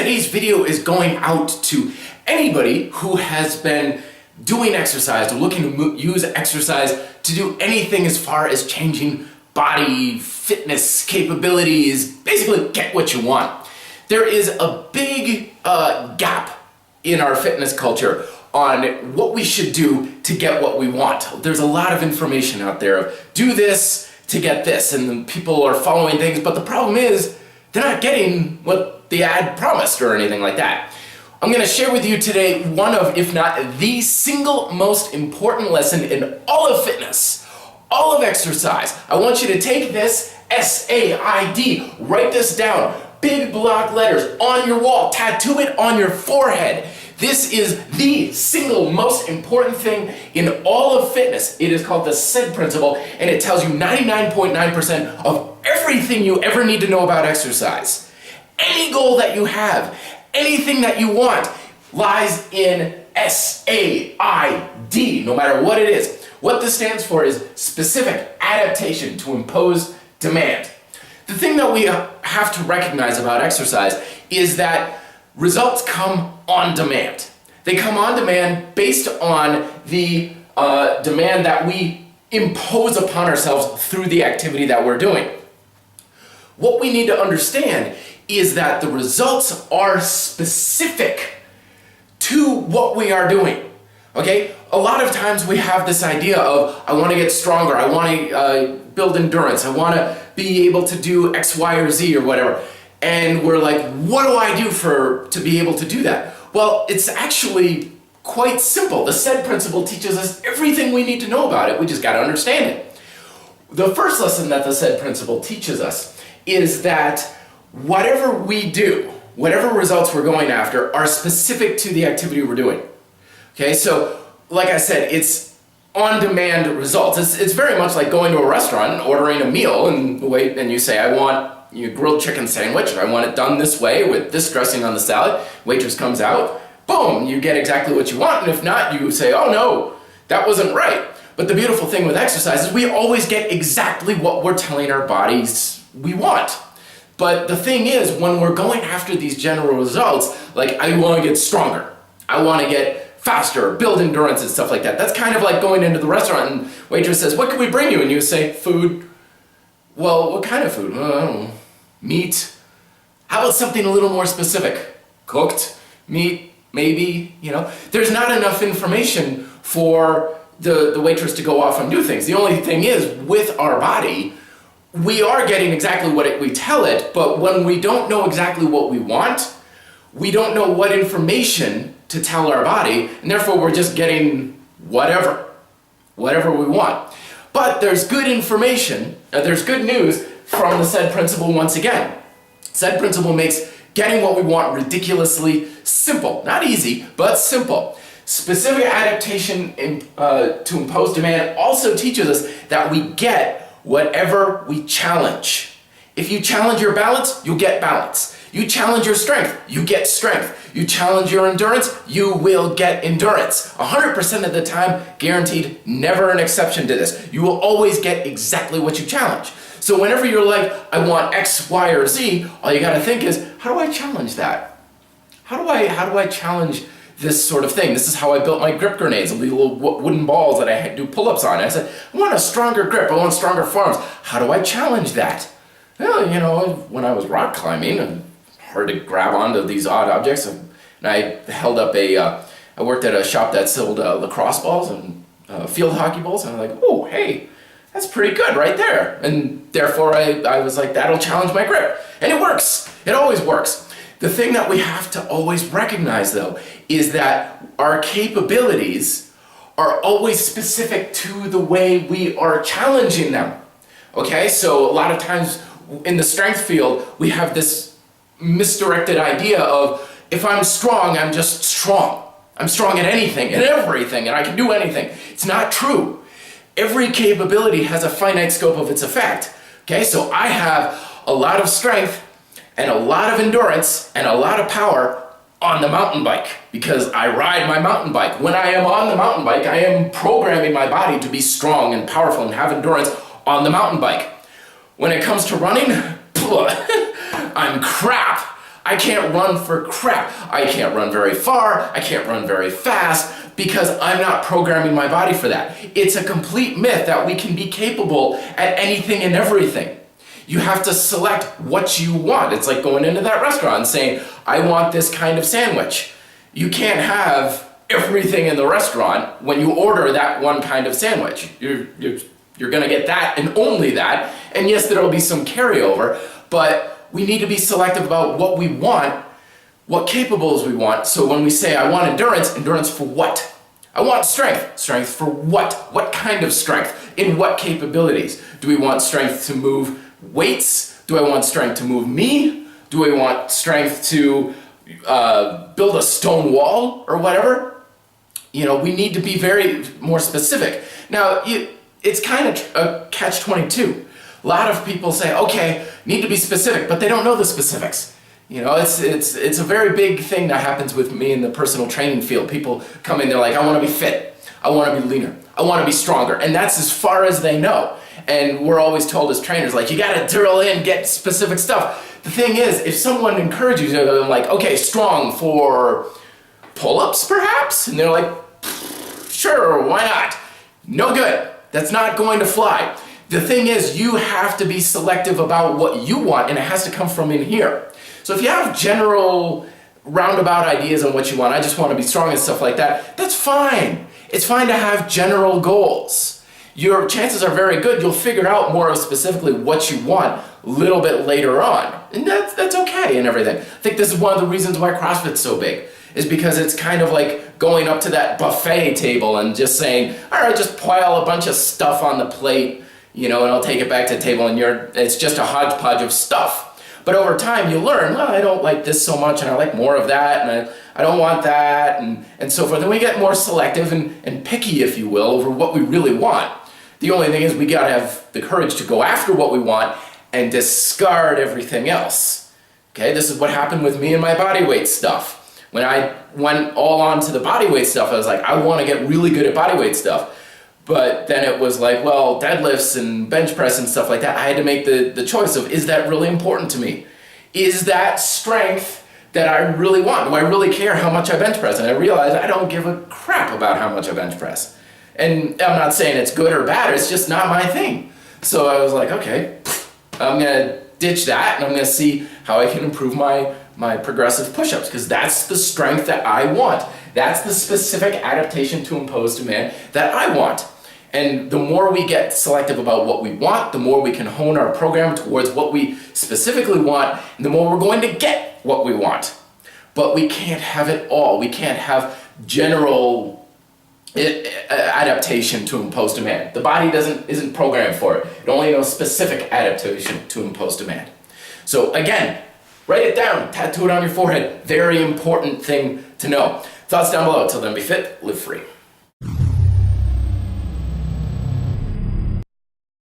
Today's video is going out to anybody who has been doing exercise or looking to use exercise to do anything as far as changing body, fitness, capabilities, basically get what you want. There is a big gap in our fitness culture on what we should do to get what we want. There's a lot of information out there of do this to get this, and then people are following things, but the problem is they're not getting what the ad promised or anything like that. I'm going to share with you today one of, if not the single most important lesson in all of fitness, all of exercise. I want you to take this S.A.I.D, write this down, big block letters on your wall, tattoo it on your forehead. This is the single most important thing in all of fitness. It is called the S.A.I.D principle, and it tells you 99.9% of everything you ever need to know about exercise. Any goal that you have, anything that you want, lies in S.A.I.D, no matter what it is. What this stands for is specific adaptation to impose demand. The thing that we have to recognize about exercise is that results come on demand. They come on demand based on the demand that we impose upon ourselves through the activity that we're doing. What we need to understand is that the results are specific to what we are doing. Okay? A lot of times we have this idea of, I want to get stronger, I want to build endurance, I want to be able to do X, Y, or Z or whatever. And we're like, what do I do to be able to do that? Well, it's actually quite simple. The S.A.I.D principle teaches us everything we need to know about it. We just got to understand it. The first lesson that the S.A.I.D principle teaches us is that whatever we do, whatever results we're going after, are specific to the activity we're doing. Okay, so like I said, it's on-demand results. It's very much like going to a restaurant and ordering a meal and you say, I want your grilled chicken sandwich, I want it done this way with this dressing on the salad. Waitress comes out, boom, you get exactly what you want, and if not, you say, oh no, that wasn't right. But the beautiful thing with exercise is we always get exactly what we're telling our bodies we want. But the thing is, when we're going after these general results, like I want to get stronger, I want to get faster, build endurance and stuff like that. That's kind of like going into the restaurant and waitress says, what can we bring you? And you say, food. Well, what kind of food? I don't know. Meat. How about something a little more specific? Cooked meat, maybe, There's not enough information for the waitress to go off and do things. The only thing is, with our body, we are getting exactly what we tell it, but when we don't know exactly what we want, we don't know what information to tell our body, and therefore we're just getting whatever we want. But there's good information, there's good news from the S.A.I.D principle once again. S.A.I.D principle makes getting what we want ridiculously simple. Not easy, but simple. Specific adaptation to impose demand also teaches us that we get whatever we challenge. If you challenge your balance, you'll get balance. You challenge your strength, you get strength. You challenge your endurance, you will get endurance. 100% of the time, guaranteed, never an exception to this. You will always get exactly what you challenge. So whenever you're like, I want X, Y, or Z, all you gotta think is, how do I challenge that? How do I challenge this sort of thing? This is how I built my grip grenades, the little wooden balls that I do pull-ups on. I said, I want a stronger grip, I want stronger forearms. How do I challenge that? Well, when I was rock climbing, hard to grab onto these odd objects, and I held up I worked at a shop that sold lacrosse balls and field hockey balls, and I'm like, oh, hey, that's pretty good right there. And therefore I was like, that'll challenge my grip. And it works. It always works. The thing that we have to always recognize, though, is that our capabilities are always specific to the way we are challenging them. Okay, so a lot of times in the strength field, we have this misdirected idea of, if I'm strong, I'm just strong. I'm strong at anything and everything, and I can do anything. It's not true. Every capability has a finite scope of its effect. Okay, so I have a lot of strength and a lot of endurance and a lot of power on the mountain bike because I ride my mountain bike. When I am on the mountain bike, I am programming my body to be strong and powerful and have endurance on the mountain bike. When it comes to running, I'm crap. I can't run for crap. I can't run very far. I can't run very fast because I'm not programming my body for that. It's a complete myth that we can be capable at anything and everything. You have to select what you want. It's like going into that restaurant and saying, I want this kind of sandwich. You can't have everything in the restaurant when you order that one kind of sandwich. You're gonna get that and only that. And yes, there'll be some carryover, but we need to be selective about what we want, what capables we want. So when we say, I want endurance, endurance for what? I want strength. Strength for what? What kind of strength? In what capabilities? Do we want strength to move weights? Do I want strength to move me? Do I want strength to build a stone wall or whatever? You know, we need to be very more specific. Now, it's kind of a catch-22. A lot of people say, okay, need to be specific, but they don't know the specifics. You know, it's a very big thing that happens with me in the personal training field. People come in, they're like, I want to be fit. I want to be leaner. I want to be stronger. And that's as far as they know. And we're always told as trainers, like, you got to drill in, get specific stuff. The thing is, if someone encourages you, they're like, okay, strong for pull-ups perhaps? And they're like, sure, why not? No good. That's not going to fly. The thing is, you have to be selective about what you want, and it has to come from in here. So if you have general roundabout ideas on what you want, I just want to be strong and stuff like that, that's fine. It's fine to have general goals. Your chances are very good you'll figure out more specifically what you want a little bit later on. And that's okay and everything. I think this is one of the reasons why CrossFit's so big, is because it's kind of like going up to that buffet table and just saying, all right, just pile a bunch of stuff on the plate, you know, and I'll take it back to the table, and it's just a hodgepodge of stuff. But over time you learn, well, I don't like this so much, and I like more of that, and I don't want that, and so forth. And we get more selective and picky, if you will, over what we really want. The only thing is we gotta have the courage to go after what we want and discard everything else. Okay, this is what happened with me and my body weight stuff. When I went all on to the body weight stuff, I was like, I wanna get really good at body weight stuff. But then it was like, well, deadlifts and bench press and stuff like that, I had to make the choice of, is that really important to me? Is that strength that I really want? Do I really care how much I bench press? And I realized I don't give a crap about how much I bench press. And I'm not saying it's good or bad, it's just not my thing. So I was like, okay, I'm gonna ditch that, and I'm gonna see how I can improve my progressive push-ups, because that's the strength that I want. That's the specific adaptation to imposed demand that I want. And the more we get selective about what we want, the more we can hone our program towards what we specifically want, and the more we're going to get what we want. But we can't have it all. We can't have general adaptation to imposed demand. The body isn't programmed for it. It only knows specific adaptation to imposed demand. So again, write it down, tattoo it on your forehead. Very important thing to know. Thoughts down below. Till then, be fit, live free.